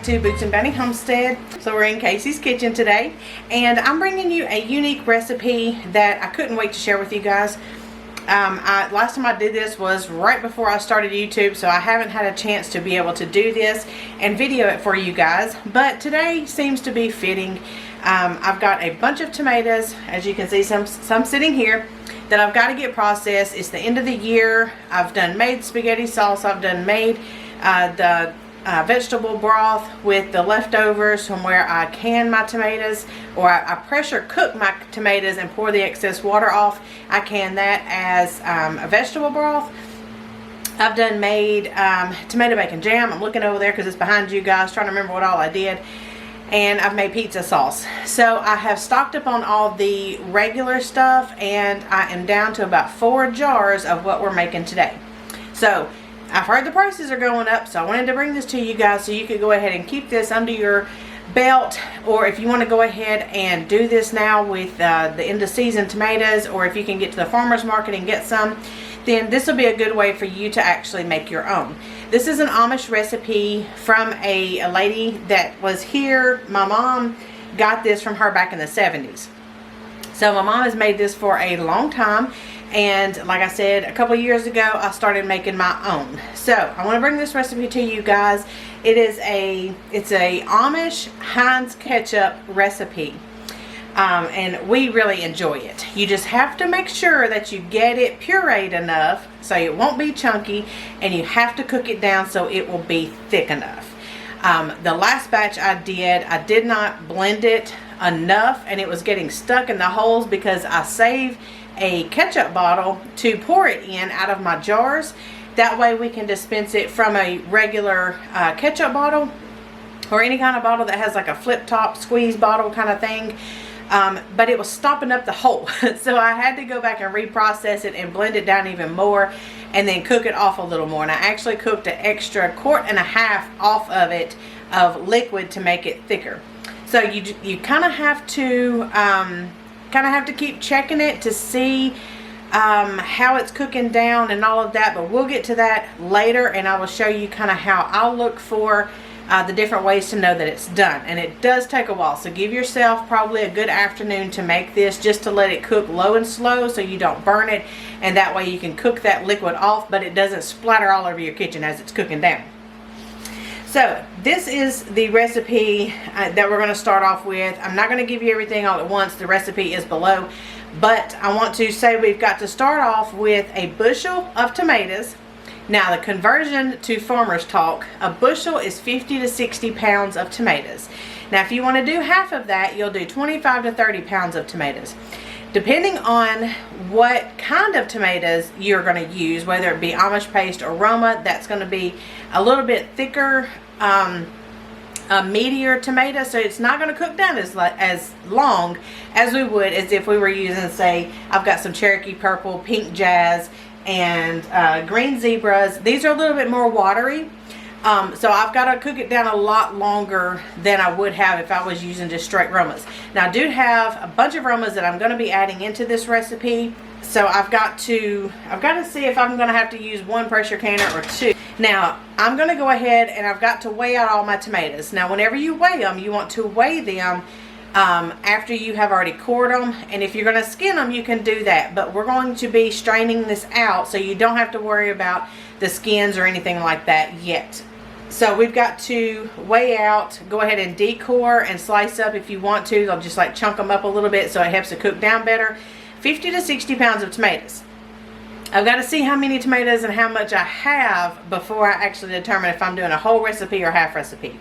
back to Boots and Bounty Homestead. So we're in Casey's kitchen today, and I'm bringing you a unique recipe that I couldn't wait to share with you guys. Last time I did this was right before I started YouTube, so I haven't had a chance to be able to do this and video it for you guys, but today seems to be fitting. I've got a bunch of tomatoes, as you can see, some sitting here that I've got to get processed. It's the end of the year. I've done made spaghetti sauce. I've done made the vegetable broth with the leftovers from where I can my tomatoes, or I pressure cook my tomatoes and pour the excess water off. I can that as a vegetable broth. I've done made tomato bacon jam. I'm looking over there because it's behind you guys, trying to remember what all I did. And I've made pizza sauce. So I have stocked up on all the regular stuff, and I am down to about 4 jars of what we're making today. So I've heard the prices are going up, so I wanted to bring this to you guys so you could go ahead and keep this under your belt, or if you want to go ahead and do this now with the end of season tomatoes, or if you can get to the farmer's market and get some, then this will be a good way for you to actually make your own. This is an Amish recipe from a lady that was here. My mom got this from her back in the 70s. So my mom has made this for a long time, and like I said, a couple years ago I started making my own. So I want to bring this recipe to you guys. It's a Amish Heinz Ketchup recipe. And we really enjoy it. You just have to make sure that you get it pureed enough so it won't be chunky, and you have to cook it down so it will be thick enough. The last batch I did not blend it enough, and it was getting stuck in the holes because I saved a ketchup bottle to pour it in out of my jars. That way we can dispense it from a regular ketchup bottle, or any kind of bottle that has like a flip top squeeze bottle kind of thing. But it was stopping up the hole. So I had to go back and reprocess it and blend it down even more, and then cook it off a little more. And I actually cooked an extra 1.5 quart off of it of liquid to make it thicker. So you kind of have to keep checking it to see how it's cooking down and all of that. But we'll get to that later, and I will show you kind of how I'll look for the different ways to know that it's done. And it does take a while, so give yourself probably a good afternoon to make this, just to let it cook low and slow so you don't burn it, and that way you can cook that liquid off, but it doesn't splatter all over your kitchen as it's cooking down. So this is the recipe that we're going to start off with. I'm not going to give you everything all at once. The recipe is below, but I want to say we've got to start off with a bushel of tomatoes. Now, the conversion to farmer's talk, a bushel is 50 to 60 pounds of tomatoes. Now, if you want to do half of that, you'll do 25 to 30 pounds of tomatoes. Depending on what kind of tomatoes you're going to use, whether it be Amish paste or Roma, that's going to be a little bit thicker, a meatier tomato, so it's not going to cook down as long as we would as if we were using, say, I've got some Cherokee Purple, Pink Jazz, and green zebras. These are a little bit more watery, so I've got to cook it down a lot longer than I would have if I was using just straight Romas. Now, I do have a bunch of Romas that I'm going to be adding into this recipe, so I've got to see if I'm going to have to use 1 pressure canner or 2. Now, I'm going to go ahead and I've got to weigh out all my tomatoes. Now, whenever you weigh them, you want to weigh them after you have already cored them, and if you're going to skin them, you can do that, but we're going to be straining this out, so you don't have to worry about the skins or anything like that yet. So we've got to weigh out, go ahead and decore and slice up if you want to. They'll just like chunk them up a little bit so it helps to cook down better. 50 to 60 pounds of tomatoes. I've got to see how many tomatoes and how much I have before I actually determine if I'm doing a whole recipe or half recipe.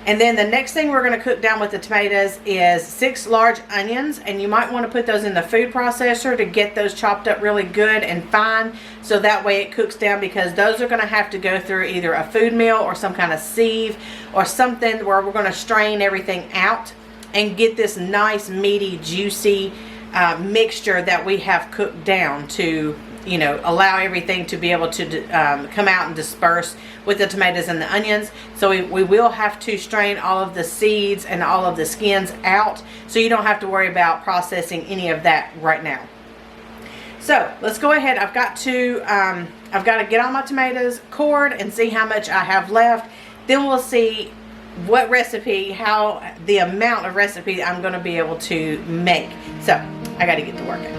And then the next thing we're going to cook down with the tomatoes is 6 large onions, and you might want to put those in the food processor to get those chopped up really good and fine, so that way it cooks down, because those are going to have to go through either a food mill or some kind of sieve or something where we're going to strain everything out and get this nice meaty juicy mixture that we have cooked down to, you know, allow everything to be able to come out and disperse with the tomatoes and the onions. So we will have to strain all of the seeds and all of the skins out, so you don't have to worry about processing any of that right now. So let's go ahead. I've got to get all my tomatoes cored and see how much I have left. Then we'll see what recipe, how the amount of recipe I'm going to be able to make. So I got to get to working.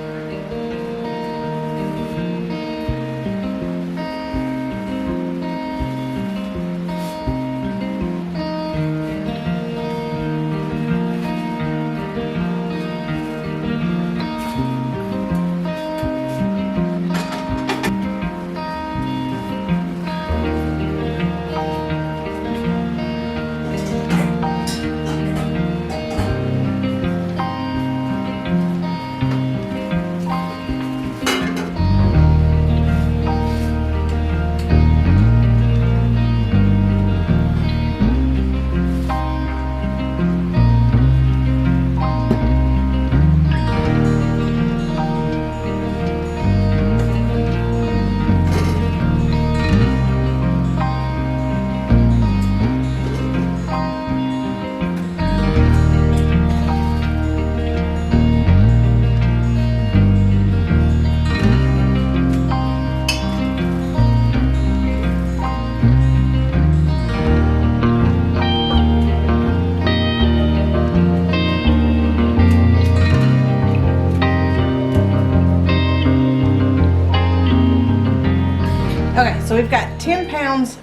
Okay, so we've got 10 pounds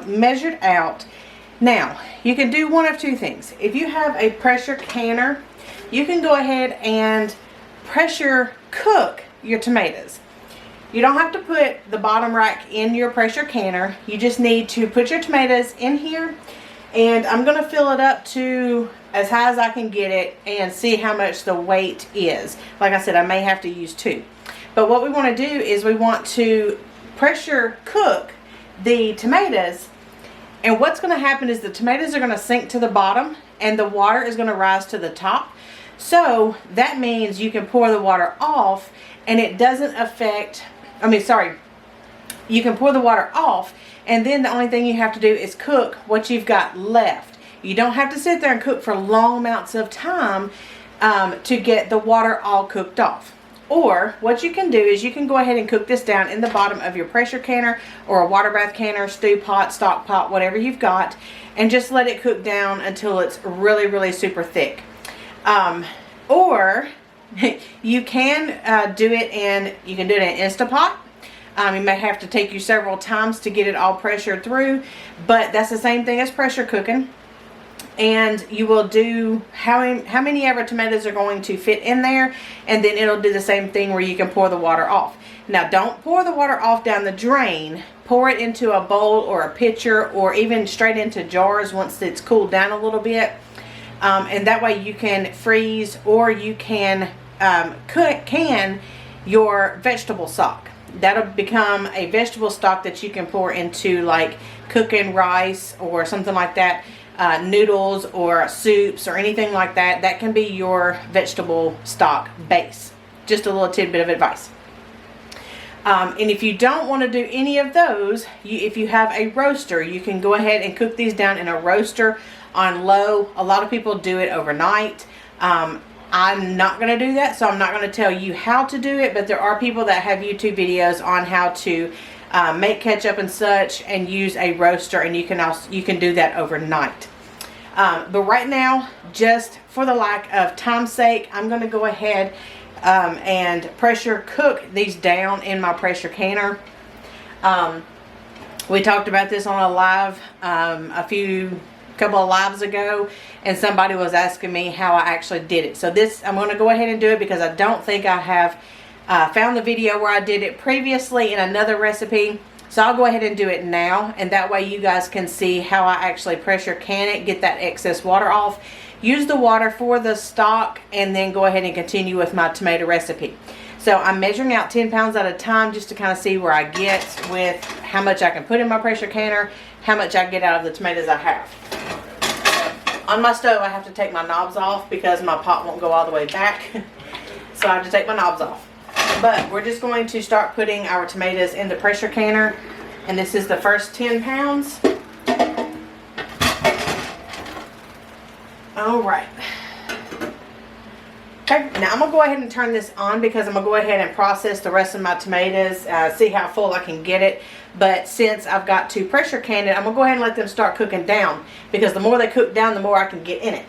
measured out. Now, you can do one of two things. If you have a pressure canner, you can go ahead and pressure cook your tomatoes. You don't have to put the bottom rack in your pressure canner. You just need to put your tomatoes in here, and I'm going to fill it up to as high as I can get it and see how much the weight is. Like I said, I may have to use two. But what we want to do is we want to pressure cook the tomatoes, and what's going to happen is the tomatoes are going to sink to the bottom and the water is going to rise to the top. So that means you can pour the water off and it doesn't affect, you can pour the water off, and then the only thing you have to do is cook what you've got left. You don't have to sit there and cook for long amounts of time to get the water all cooked off. Or what you can do is you can go ahead and cook this down in the bottom of your pressure canner or a water bath canner, stew pot, stock pot, whatever you've got, and just let it cook down until it's really, really super thick. Or you can do it in Instapot. It may have to take you several times to get it all pressured through, but that's the same thing as pressure cooking. And you will do how many ever tomatoes are going to fit in there, and then it'll do the same thing where you can pour the water off. Now, don't pour the water off down the drain. Pour it into a bowl or a pitcher, or even straight into jars once it's cooled down a little bit. And that way you can freeze, or you can can your vegetable stock. That'll become a vegetable stock that you can pour into, like cooking rice or something like that. Noodles or soups or anything like that. That can be your vegetable stock base. Just a little tidbit of advice. And if you don't want to do any of those, if you have a roaster, you can go ahead and cook these down in a roaster on low. A lot of people do it overnight. I'm not going to do that, so I'm not going to tell you how to do it, but there are people that have YouTube videos on how to make ketchup and such and use a roaster, and you can do that overnight. But right now, just for the lack of time's sake, I'm going to go ahead and pressure cook these down in my pressure canner. We talked about this on a live couple of lives ago, and somebody was asking me how I actually did it. So this, I'm going to go ahead and do it because I don't think I have found the video where I did it previously in another recipe. So I'll go ahead and do it now, and that way you guys can see how I actually pressure can it, get that excess water off, use the water for the stock, and then go ahead and continue with my tomato recipe. So I'm measuring out 10 pounds at a time just to kind of see where I get with how much I can put in my pressure canner, how much I get out of the tomatoes I have. On my stove, I have to take my knobs off because my pot won't go all the way back. So I have to take my knobs off. But we're just going to start putting our tomatoes in the pressure canner, and this is the first 10 pounds. All right. Okay, now I'm going to go ahead and turn this on because I'm going to go ahead and process the rest of my tomatoes, see how full I can get it. But since I've got to pressure can it, I'm going to go ahead and let them start cooking down, because the more they cook down, the more I can get in it.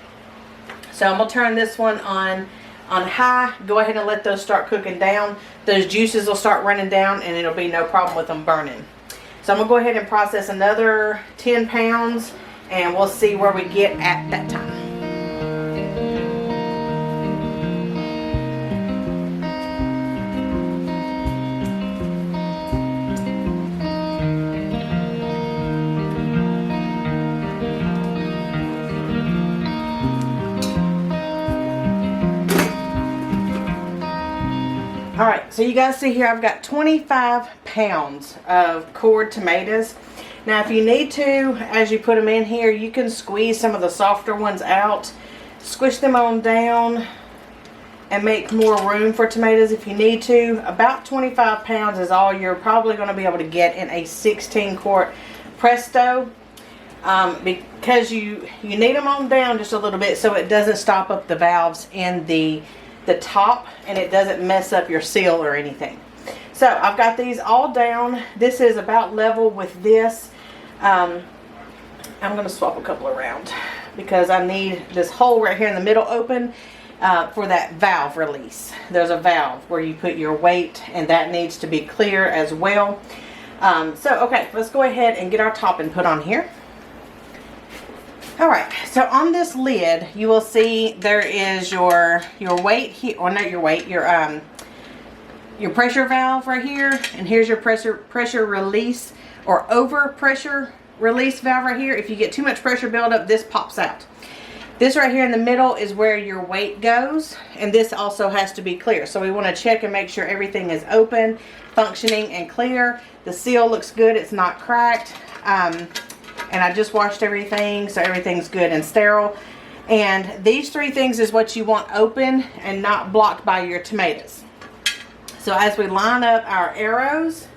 So I'm going to turn this one on high, go ahead and let those start cooking down. Those juices will start running down and it'll be no problem with them burning. So I'm going to go ahead and process another 10 pounds and we'll see where we get at that time. Alright, so you guys see here I've got 25 pounds of cored tomatoes. Now if you need to, as you put them in here, you can squeeze some of the softer ones out, squish them on down, and make more room for tomatoes if you need to. About 25 pounds is all you're probably going to be able to get in a 16 quart Presto, because you need them on down just a little bit so it doesn't stop up the valves in the top and it doesn't mess up your seal or anything. So I've got these all down. This is about level with this. I'm going to swap a couple around because I need this hole right here in the middle open for that valve release. There's a valve where you put your weight and that needs to be clear as well. So okay, let's go ahead and get our topping put on here. Alright, so on this lid you will see there is your weight here, or not your weight, your pressure valve right here, and here's your pressure release or over pressure release valve right here. If you get too much pressure buildup, this pops out. This right here in the middle is where your weight goes, and this also has to be clear. So we want to check and make sure everything is open, functioning, and clear. The seal looks good, it's not cracked. And I just washed everything, so everything's good and sterile. And these three things is what you want open and not blocked by your tomatoes. So as we line up our arrows,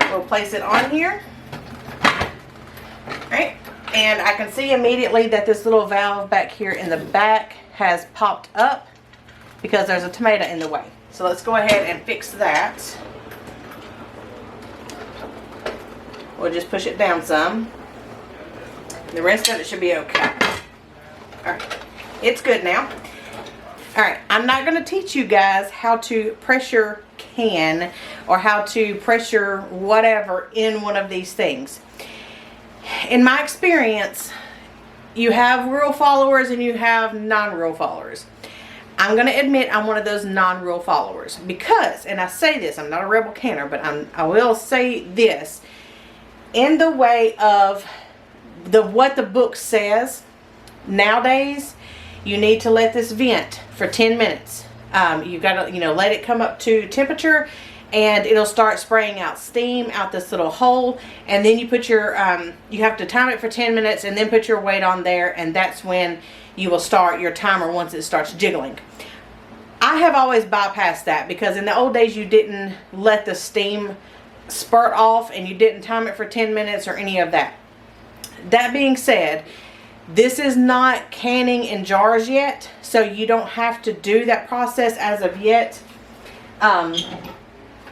we'll place it on here. Right? And I can see immediately that this little valve back here in the back has popped up because there's a tomato in the way. So let's go ahead and fix that. We'll just push it down some. The rest of it should be okay. Alright, it's good now. Alright, I'm not going to teach you guys how to pressure can or how to pressure whatever in one of these things. In my experience, you have rule followers and you have non-rule followers. I'm going to admit I'm one of those non-rule followers because, and I say this, I'm not a rebel canner, but I will say this. In the way of what the book says, nowadays you need to let this vent for 10 minutes. You've got to, let it come up to temperature and it'll start spraying out steam out this little hole, and then you put your you have to time it for 10 minutes and then put your weight on there, and that's when you will start your timer once it starts jiggling. I have always bypassed that because in the old days you didn't let the steam spurt off and you didn't time it for 10 minutes or any of that. That being said, this is not canning in jars yet, so you don't have to do that process as of yet,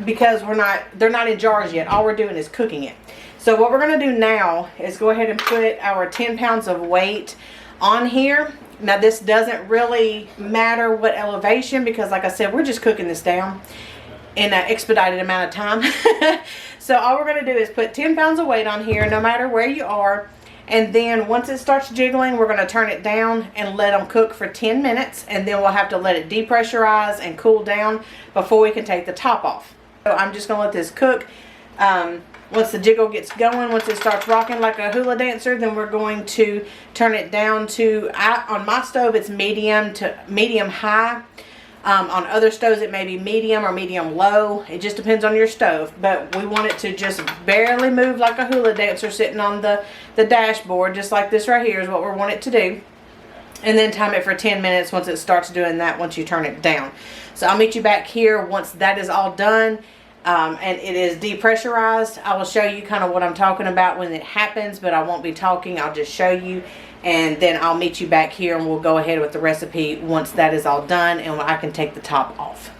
because they're not in jars yet. All we're doing is cooking it. So what we're going to do now is go ahead and put our 10 pounds of weight on here. Now this doesn't really matter what elevation, because like I said, we're just cooking this down in an expedited amount of time. So all we're going to do is put 10 pounds of weight on here, no matter where you are. And then once it starts jiggling, we're going to turn it down and let them cook for 10 minutes. And then we'll have to let it depressurize and cool down before we can take the top off. So I'm just going to let this cook. Once the jiggle gets going, once it starts rocking like a hula dancer, then we're going to turn it down to, on my stove it's medium to medium high. On other stoves it may be medium or medium low. It just depends on your stove. But we want it to just barely move like a hula dancer sitting on the dashboard, just like this right here is what we want it to do. And then time it for 10 minutes once it starts doing that, once you turn it down. So I'll meet you back here once that is all done. And it is depressurized. I will show you kind of what I'm talking about when it happens, but I won't be talking. I'll just show you and then I'll meet you back here and we'll go ahead with the recipe once that is all done and I can take the top off.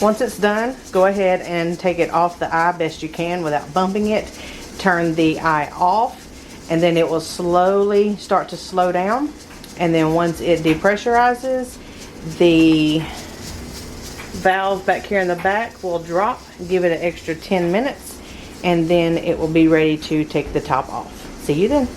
Once it's done, go ahead and take it off the eye best you can without bumping it. Turn the eye off, and then it will slowly start to slow down. And then once it depressurizes, the valve back here in the back will drop. Give it an extra 10 minutes, and then it will be ready to take the top off. See you then.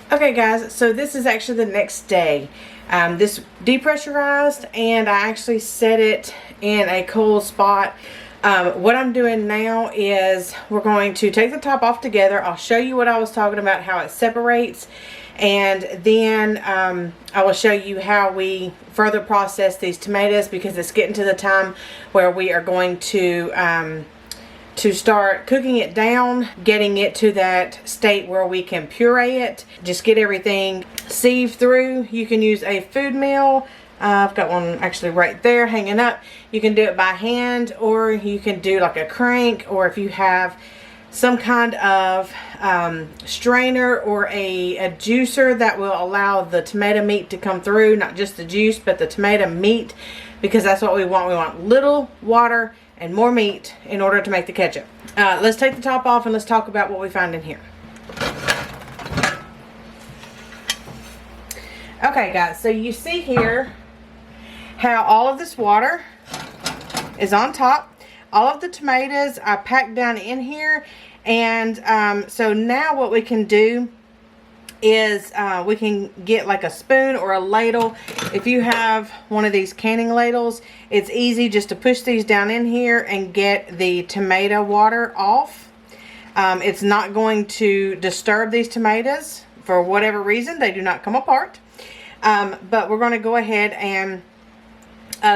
Okay guys, so this is actually the next day. This depressurized and I actually set it in a cool spot. What I'm doing now is we're going to take the top off together. I'll show you what I was talking about, how it separates, and then I will show you how we further process these tomatoes, because it's getting to the time where we are going to start cooking it down, getting it to that state where we can puree it. Just get everything sieved through. You can use a food mill. I've got one actually right there hanging up. You can do it by hand, or you can do like a crank, or if you have some kind of strainer or a juicer that will allow the tomato meat to come through, not just the juice but the tomato meat, because that's what we want. We want little water and more meat in order to make the ketchup. Let's take the top off and let's talk about what we find in here. Okay guys, so you see here how all of this water is on top. All of the tomatoes are packed down in here, and so now what we can do is we can get like a spoon or a ladle. If you have one of these canning ladles, it's easy just to push these down in here and get the tomato water off. It's not going to disturb these tomatoes for whatever reason. They do not come apart. But we're going to go ahead and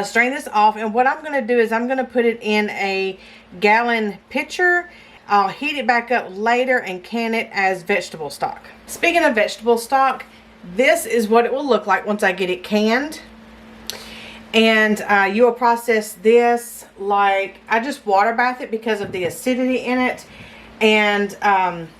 strain this off, and what I'm going to do is I'm going to put it in a gallon pitcher. I'll heat it back up later and can it as vegetable stock. Speaking of vegetable stock, this is what it will look like once I get it canned. And you will process this like, I just water bath it because of the acidity in it and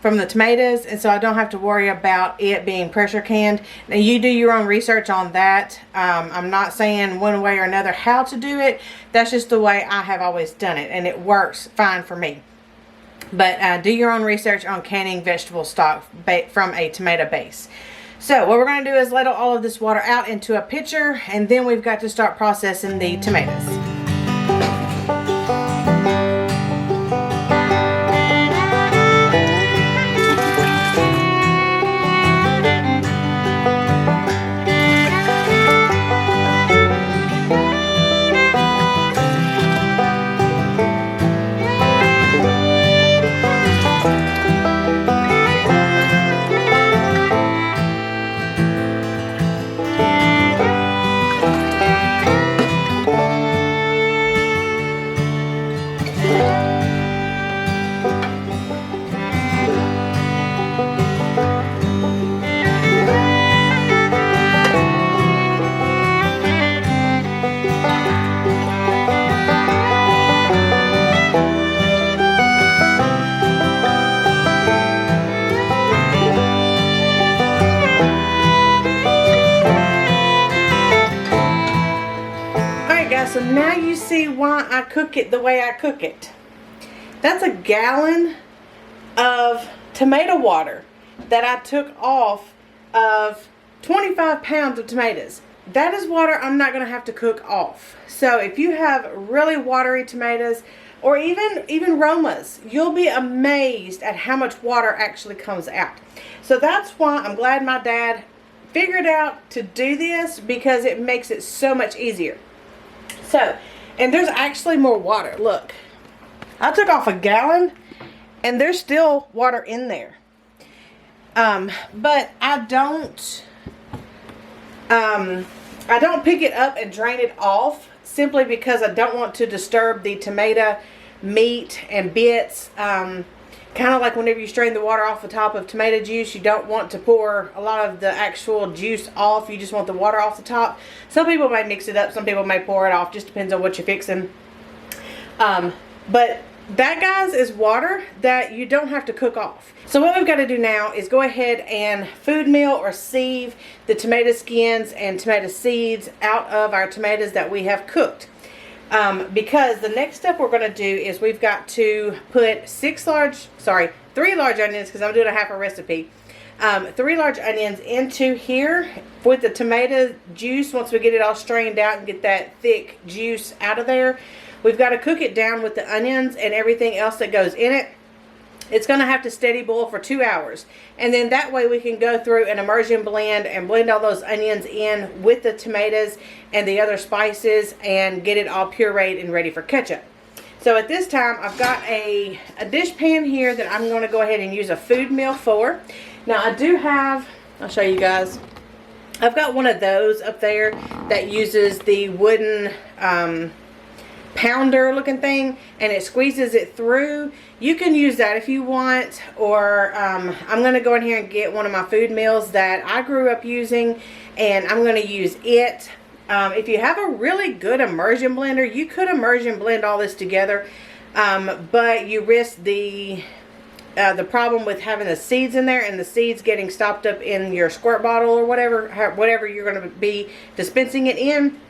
from the tomatoes, and so I don't have to worry about it being pressure canned. Now you do your own research on that. I'm not saying one way or another how to do it. That's just the way I have always done it, and it works fine for me. But do your own research on canning vegetable stock from a tomato base. So what we're going to do is ladle all of this water out into a pitcher, and then we've got to start processing the tomatoes. So now you see why I cook it the way I cook it. That's a gallon of tomato water that I took off of 25 pounds of tomatoes. That is water I'm not going to have to cook off. So if you have really watery tomatoes, or even Romas, you'll be amazed at how much water actually comes out. So that's why I'm glad my dad figured out to do this, because it makes it so much easier. So, and there's actually more water. Look, I took off a gallon and there's still water in there. But I don't pick it up and drain it off simply because I don't want to disturb the tomato meat and bits. Kind of like whenever you strain the water off the top of tomato juice, you don't want to pour a lot of the actual juice off. You just want the water off the top. Some people may mix it up. Some people may pour it off. Just depends on what you're fixing. But that, guys, is water that you don't have to cook off. So what we've got to do now is go ahead and food meal or sieve the tomato skins and tomato seeds out of our tomatoes that we have cooked. Because the next step we're going to do is we've got to put 3 large onions, because I'm doing a half a recipe. 3 large onions into here with the tomato juice. Once we get it all strained out and get that thick juice out of there, we've got to cook it down with the onions and everything else that goes in it. It's going to have to steady boil for 2 hours. And then that way we can go through an immersion blend and blend all those onions in with the tomatoes and the other spices and get it all pureed and ready for ketchup. So at this time, I've got a dish pan here that I'm going to go ahead and use a food meal for. Now I do have, I'll show you guys, I've got one of those up there that uses the wooden pounder looking thing, and it squeezes it through. You can use that if you want, or I'm going to go in here and get one of my food meals that I grew up using, and I'm going to use it. If you have a really good immersion blender, you could immersion blend all this together, but you risk the problem with having the seeds in there and the seeds getting stopped up in your squirt bottle or whatever you're going to be dispensing it in.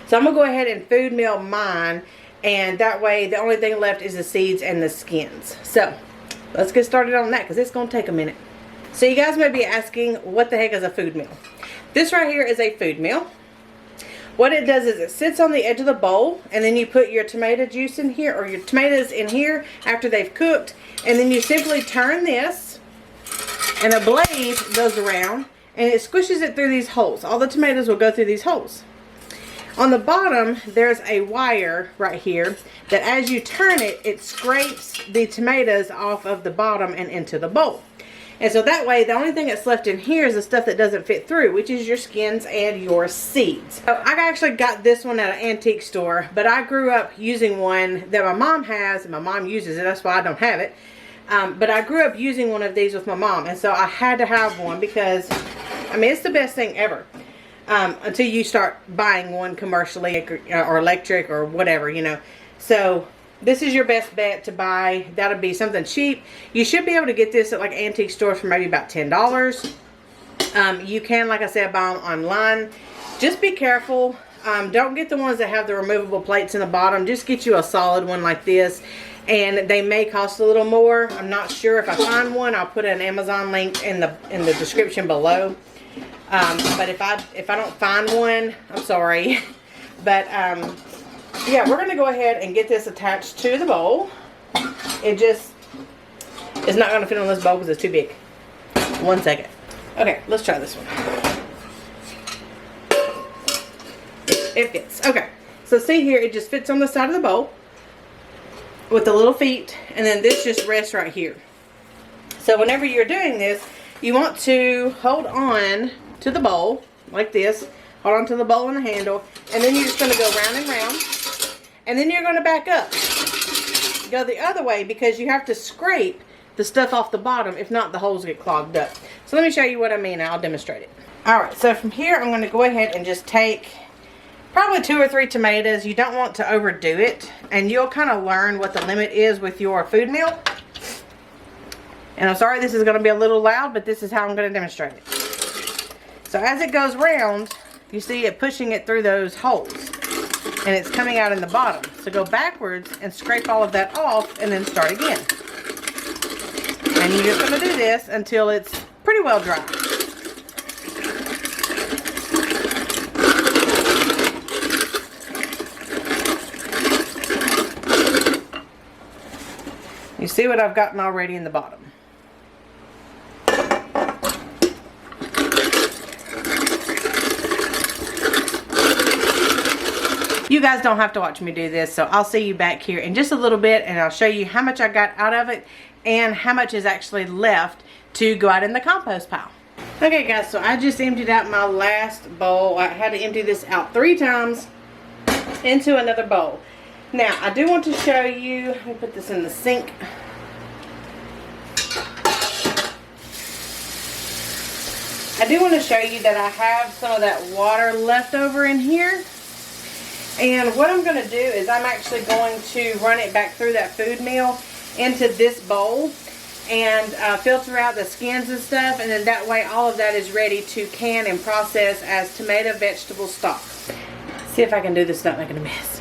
So I'm going to go ahead and food meal mine, and that way the only thing left is the seeds and the skins. So let's get started on that, because it's going to take a minute. So you guys may be asking, what the heck is a food meal? This right here is a food meal. What it does is it sits on the edge of the bowl, and then you put your tomato juice in here, or your tomatoes in here after they've cooked, and then you simply turn this, and a blade goes around, and it squishes it through these holes. All the tomatoes will go through these holes. On the bottom, there's a wire right here that as you turn it, it scrapes the tomatoes off of the bottom and into the bowl. And so that way, the only thing that's left in here is the stuff that doesn't fit through, which is your skins and your seeds. So I actually got this one at an antique store, but I grew up using one that my mom has, and my mom uses it. That's why I don't have it. But I grew up using one of these with my mom, and so I had to have one because, I mean, it's the best thing ever. Until you start buying one commercially or electric or whatever, you know. So this is your best bet to buy. That'll be something cheap. You should be able to get this at like antique stores for maybe about $10. You can, like I said, buy them online. Just be careful. Don't get the ones that have the removable plates in the bottom. Just get you a solid one like this. And they may cost a little more. I'm not sure. If I find one, I'll put an Amazon link in the description below. But if I don't find one, I'm sorry. But yeah, we're going to go ahead and get this attached to the bowl. It just is not going to fit on this bowl because it's too big. 1 second. Okay, let's try this one. It fits. Okay, so see here, it just fits on the side of the bowl with the little feet, and then this just rests right here. So whenever you're doing this, you want to hold on to the bowl like this. Hold on to the bowl and the handle, and then you're just going to go round and round, and then you're going to back up. Go the other way, because you have to scrape the stuff off the bottom. If not, the holes get clogged up. So let me show you what I mean. I'll demonstrate it. Alright, so from here I'm going to go ahead and just take probably 2 or 3 tomatoes. You don't want to overdo it, and you'll kind of learn what the limit is with your food meal. And I'm sorry this is going to be a little loud, but this is how I'm going to demonstrate it. So as it goes round, you see it pushing it through those holes, and it's coming out in the bottom. So go backwards and scrape all of that off, and then start again. And you're just going to do this until it's pretty well dry. You see what I've gotten already in the bottom. You guys don't have to watch me do this, so I'll see you back here in just a little bit, and I'll show you how much I got out of it and how much is actually left to go out in the compost pile. Okay guys, so I just emptied out my last bowl. I had to empty this out 3 times into another bowl. Now, I do want to show you, let me put this in the sink. I do want to show you that I have some of that water left over in here. And what I'm going to do is I'm actually going to run it back through that food meal into this bowl and filter out the skins and stuff, and then that way all of that is ready to can and process as tomato vegetable stock. See if I can do this without making a mess.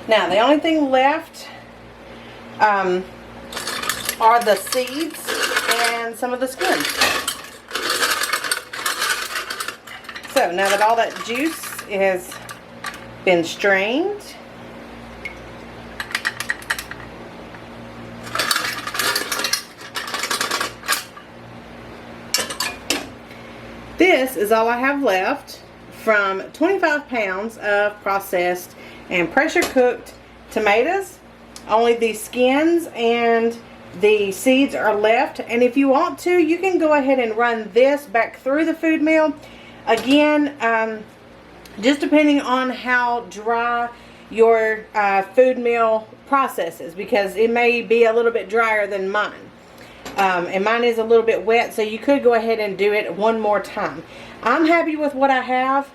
Now, the only thing left are the seeds and some of the skins. So, now that all that juice has been strained, this is all I have left from 25 pounds of processed and pressure cooked tomatoes. Only the skins and the seeds are left, and if you want to, you can go ahead and run this back through the food meal again, just depending on how dry your food meal processes, because it may be a little bit drier than mine, and mine is a little bit wet, so you could go ahead and do it one more time. I'm happy with what I have.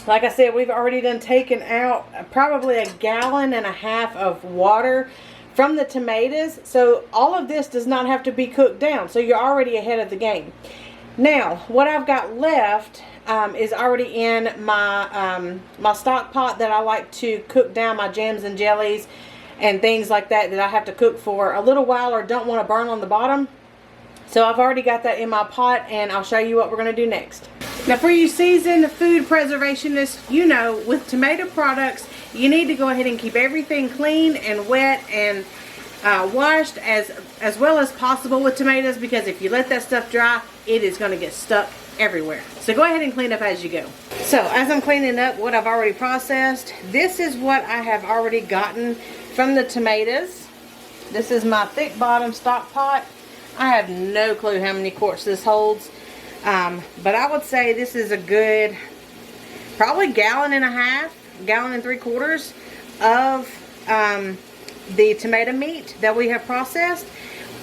Like I said, we've already taken out probably 1.5 gallons of water from the tomatoes. So all of this does not have to be cooked down. So you're already ahead of the game. Now, what I've got left is already in my, my stock pot that I like to cook down my jams and jellies and things like that I have to cook for a little while or don't want to burn on the bottom. So I've already got that in my pot, and I'll show you what we're going to do next. Now, for you seasoned food preservationists, you know, with tomato products, you need to go ahead and keep everything clean and wet and washed as well as possible with tomatoes, because if you let that stuff dry, it is going to get stuck everywhere. So go ahead and clean up as you go. So as I'm cleaning up what I've already processed, this is what I have already gotten from the tomatoes. This is my thick bottom stock pot. I have no clue how many quarts this holds. But I would say this is a good, probably 1.5 gallons, 1.75 gallons of the tomato meat that we have processed,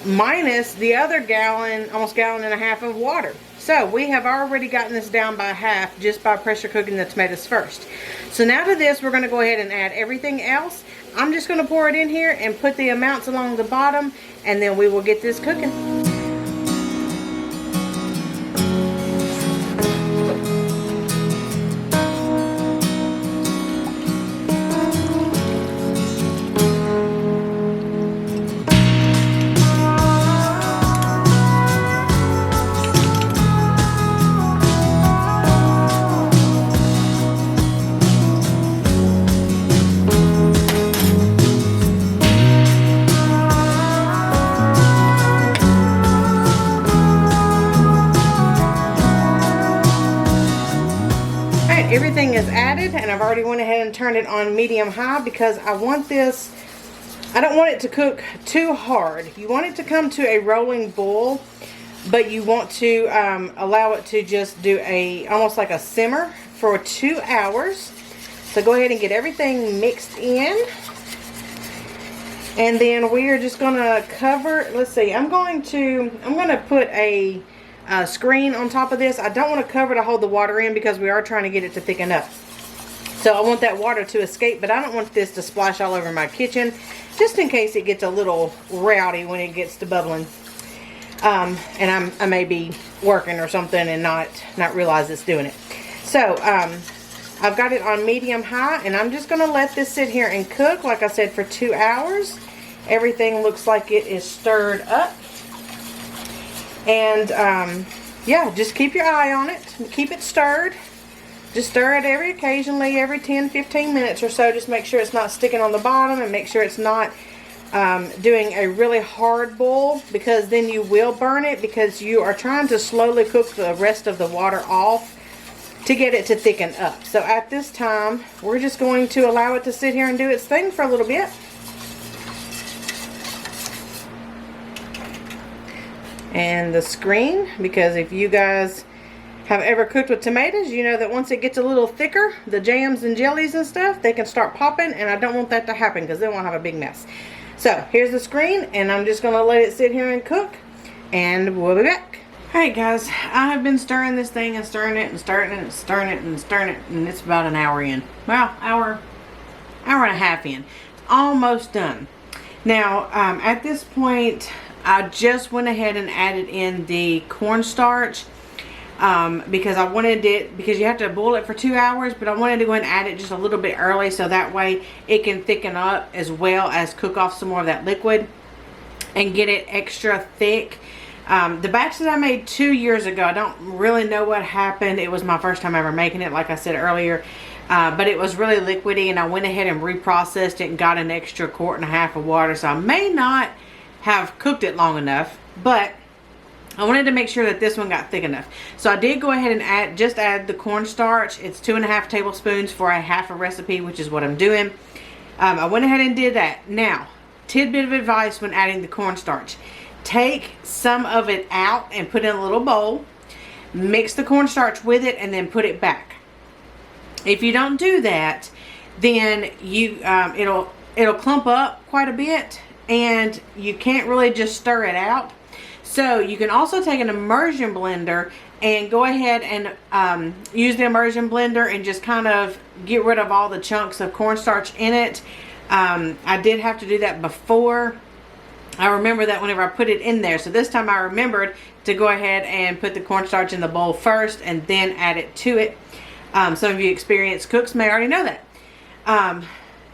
minus the other gallon, almost 1.5 gallons of water. So we have already gotten this down by half just by pressure cooking the tomatoes first. So now to this, we're going to go ahead and add everything else. I'm just going to pour it in here and put the amounts along the bottom, and then we will get this cooking. Everything is added, and I've already went ahead and turned it on medium high because I want this, I don't want it to cook too hard. You want it to come to a rolling boil, but you want to allow it to just do almost like a simmer for 2 hours. So go ahead and get everything mixed in, and then we are just going to cover. Let's see, I'm going to put a screen on top of this. I don't want to cover to hold the water in because we are trying to get it to thicken up. So I want that water to escape, but I don't want this to splash all over my kitchen, just in case it gets a little rowdy when it gets to bubbling. And I may be working or something and not realize it's doing it. So I've got it on medium high, and I'm just going to let this sit here and cook, like I said, for 2 hours. Everything looks like it is stirred up. And yeah, just keep your eye on it. Keep it stirred. Just stir it occasionally, every 10-15 minutes or so. Just make sure it's not sticking on the bottom, and make sure it's not doing a really hard boil, because then you will burn it, because you are trying to slowly cook the rest of the water off to get it to thicken up. So at this time, we're just going to allow it to sit here and do its thing for a little bit. And the screen, because if you guys have ever cooked with tomatoes, you know that once it gets a little thicker, the jams and jellies and stuff, they can start popping, and I don't want that to happen because then we'll have a big mess. So here's the screen, and I'm just going to let it sit here and cook, and we'll be back. Alright guys, I have been stirring this thing and stirring it and stirring it and stirring it and stirring it, and it's about an hour in. Well, hour and a half in. It's almost done. Now, at this point, I just went ahead and added in the cornstarch because I wanted it, because you have to boil it for 2 hours, but I wanted to go ahead and add it just a little bit early so that way it can thicken up as well as cook off some more of that liquid and get it extra thick. The batch that I made 2 years ago, I don't really know what happened. It was my first time ever making it, like I said earlier. But it was really liquidy, and I went ahead and reprocessed it and got an extra 1.5 quarts of water. So I may not have cooked it long enough, but I wanted to make sure that this one got thick enough. So I did go ahead and add the cornstarch. It's 2.5 tablespoons for a half a recipe, which is what I'm doing. I went ahead and did that. Now, tidbit of advice when adding the cornstarch. Take some of it out and put it in a little bowl. Mix the cornstarch with it and then put it back. If you don't do that, then it'll clump up quite a bit, and you can't really just stir it out. So you can also take an immersion blender and go ahead and use the immersion blender and just kind of get rid of all the chunks of cornstarch in it. I did have to do that before. I remember that whenever I put it in there. So this time I remembered to go ahead and put the cornstarch in the bowl first and then add it to it. Some of you experienced cooks may already know that.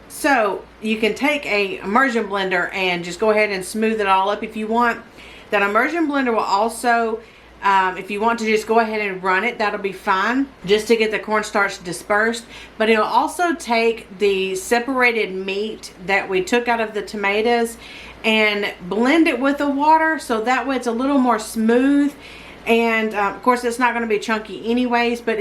So you can take a immersion blender and just go ahead and smooth it all up if you want. That immersion blender will also, if you want to just go ahead and run it, that'll be fine, just to get the cornstarch dispersed. But it'll also take the separated meat that we took out of the tomatoes and blend it with the water, so that way it's a little more smooth. And of course it's not going to be chunky anyways, but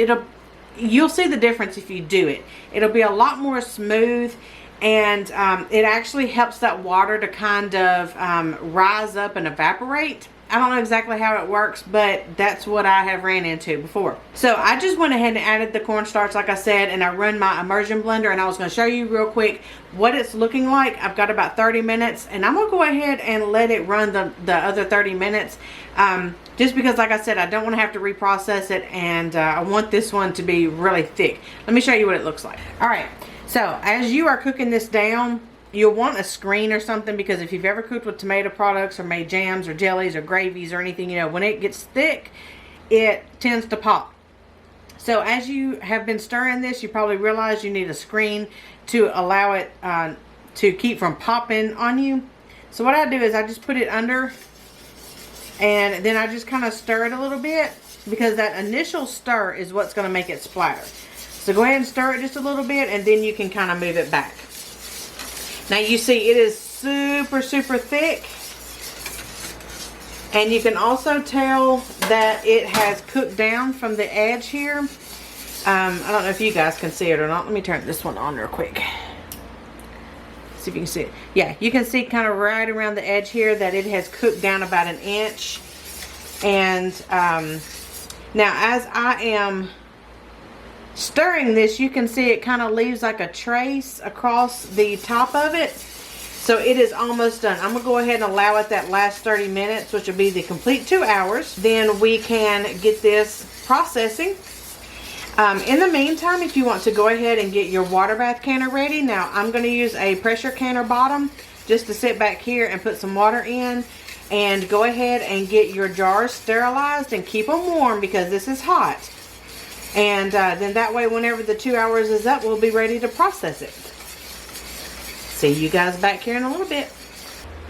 you'll see the difference if you do it. It'll be a lot more smooth, and it actually helps that water to kind of rise up and evaporate. I don't know exactly how it works, but that's what I have ran into before. So I just went ahead and added the cornstarch, like I said, and I run my immersion blender, and I was going to show you real quick what it's looking like. I've got about 30 minutes, and I'm going to go ahead and let it run the other 30 minutes. Just because, like I said, I don't want to have to reprocess it, and I want this one to be really thick. Let me show you what it looks like. Alright, so as you are cooking this down, you'll want a screen or something, because if you've ever cooked with tomato products or made jams or jellies or gravies or anything, you know, when it gets thick, it tends to pop. So as you have been stirring this, you probably realize you need a screen to allow it to keep from popping on you. So what I do is I just put it under, and then I just kind of stir it a little bit, because that initial stir is what's going to make it splatter. So go ahead and stir it just a little bit, and then you can kind of move it back. Now you see it is super thick, and you can also tell that it has cooked down from the edge here. I don't know if you guys can see it or not. Let me turn this one on real quick. See if you can see it. Yeah, you can see kind of right around the edge here that it has cooked down about 1 inch. And now as I am stirring this, you can see it kind of leaves like a trace across the top of it. So it is almost done. I'm going to go ahead and allow it that last 30 minutes, which will be the complete 2 hours. Then we can get this processing. In the meantime, if you want to go ahead and get your water bath canner ready. Now I'm going to use a pressure canner bottom just to sit back here and put some water in. And go ahead and get your jars sterilized and keep them warm, because this is hot. And then that way, whenever the 2 hours is up, we'll be ready to process it. See you guys back here in a little bit.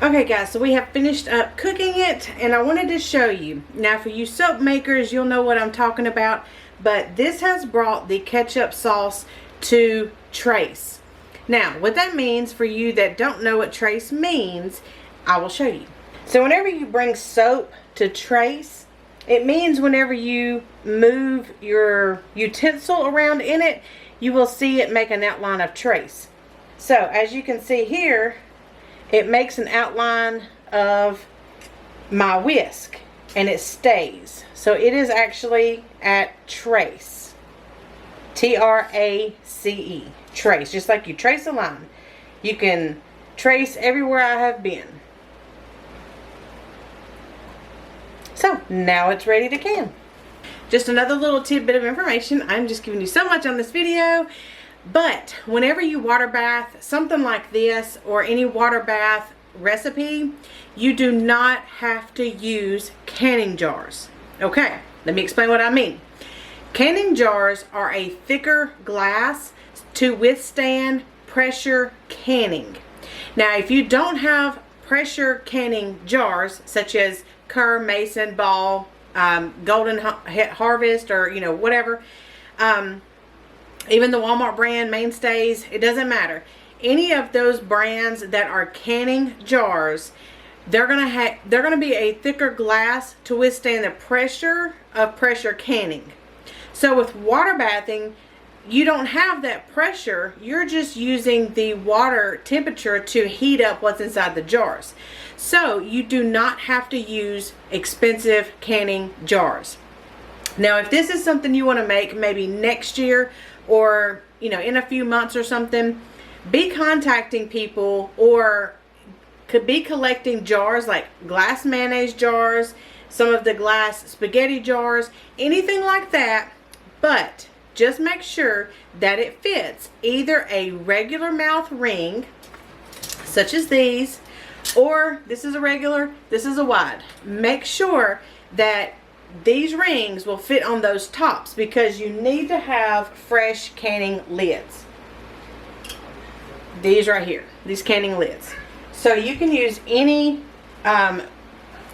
Okay guys, so we have finished up cooking it, and I wanted to show you. Now for you soap makers, you'll know what I'm talking about, but this has brought the ketchup sauce to trace. Now what that means, for you that don't know what trace means, I will show you. So whenever you bring soap to trace, It means whenever you move your utensil around in it, you will see it make an outline of trace. So as you can see here, it makes an outline of my whisk and it stays. So it is actually at trace. T-R-A-C-E. Trace. Just like you trace a line. You can trace everywhere I have been. So now it's ready to can. Just another little tidbit of information. I'm just giving you so much on this video. But whenever you water bath something like this, or any water bath recipe, you do not have to use canning jars. Okay, let me explain what I mean. Canning jars are a thicker glass to withstand pressure canning. Now, if you don't have pressure canning jars, such as Kerr, Mason, Ball, Golden Harvest, or whatever, even the Walmart brand mainstays, it doesn't matter. Any of those brands that are canning jars, they're gonna be a thicker glass to withstand the pressure of pressure canning. So with water bathing, you don't have that pressure. You're just using the water temperature to heat up what's inside the jars. So you do not have to use expensive canning jars. Now, if this is something you want to make maybe next year, or in a few months or something, be contacting people, or could be collecting jars like glass mayonnaise jars, some of the glass spaghetti jars, anything like that. But just make sure that it fits either a regular mouth ring, such as these, or this is a regular, this is a wide. Make sure that these rings will fit on those tops, because you need to have fresh canning lids. These right here, these canning lids. So you can use any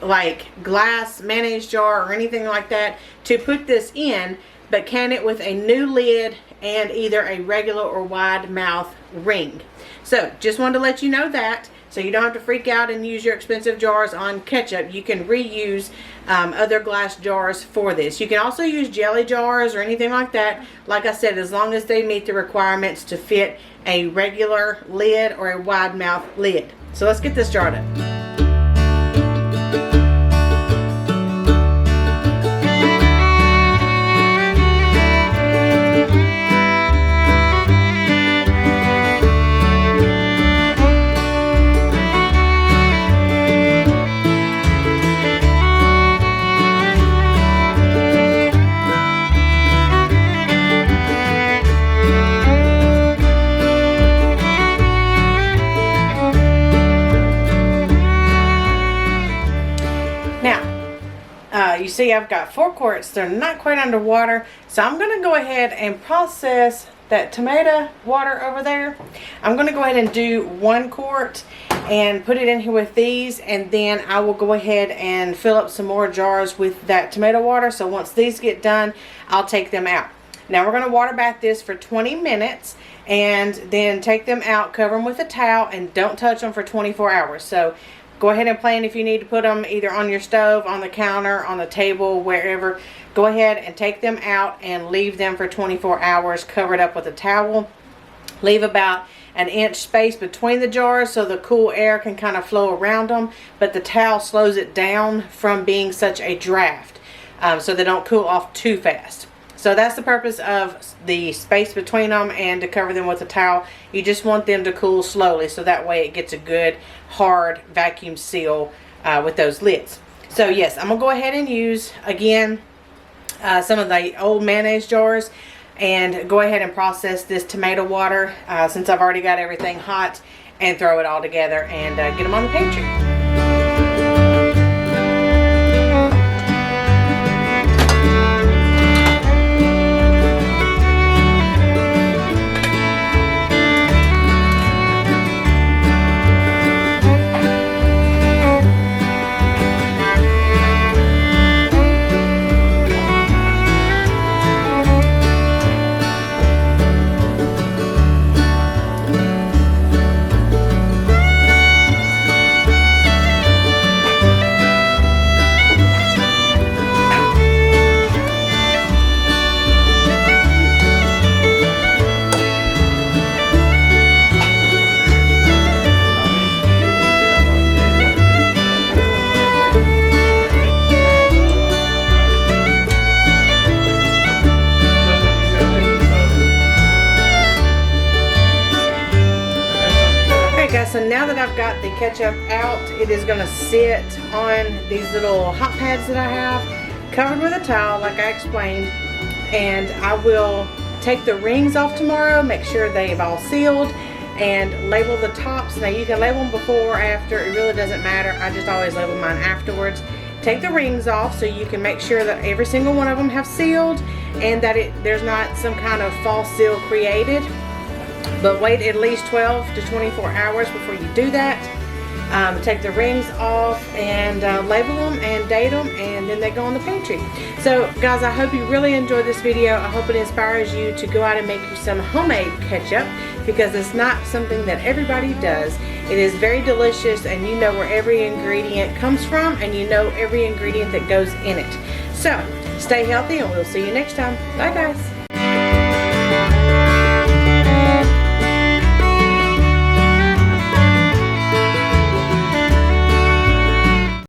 like glass mayonnaise jar or anything like that to put this in, but can it with a new lid and either a regular or wide mouth ring. So just wanted to let you know that, so you don't have to freak out and use your expensive jars on ketchup. You can reuse other glass jars for this. You can also use jelly jars or anything like that. Like I said, as long as they meet the requirements to fit a regular lid or a wide mouth lid. So let's get this jarred up. You see I've got 4 quarts. They're not quite underwater, so I'm going to go ahead and process that tomato water over there. I'm going to go ahead and do 1 quart and put it in here with these, and then I will go ahead and fill up some more jars with that tomato water. So once these get done, I'll take them out. Now we're going to water bath this for 20 minutes and then take them out, cover them with a towel, and don't touch them for 24 hours. So go ahead and plan if you need to put them either on your stove, on the counter, on the table, wherever. Go ahead and take them out and leave them for 24 hours covered up with a towel. Leave about an inch space between the jars so the cool air can kind of flow around them, but the towel slows it down from being such a draft, so they don't cool off too fast. So that's the purpose of the space between them, and to cover them with a towel. You just want them to cool slowly, so that way it gets a good hard vacuum seal with those lids. So yes, I'm gonna go ahead and use again some of the old mayonnaise jars and go ahead and process this tomato water since I've already got everything hot, and throw it all together and get them on the pantry. Alright guys, so now that I've got the ketchup out, it is going to sit on these little hot pads that I have, covered with a towel like I explained, and I will take the rings off tomorrow, make sure they've all sealed, and label the tops. Now you can label them before or after, it really doesn't matter. I just always label mine afterwards. Take the rings off so you can make sure that every single one of them have sealed and that there's not some kind of false seal created. But wait at least 12 to 24 hours before you do that. Take the rings off and label them and date them, and then they go in the pantry. So guys, I hope you really enjoyed this video. I hope it inspires you to go out and make you some homemade ketchup, because it's not something that everybody does. It is very delicious, and you know where every ingredient comes from, and you know every ingredient that goes in it. So stay healthy, and we'll see you next time. Bye guys.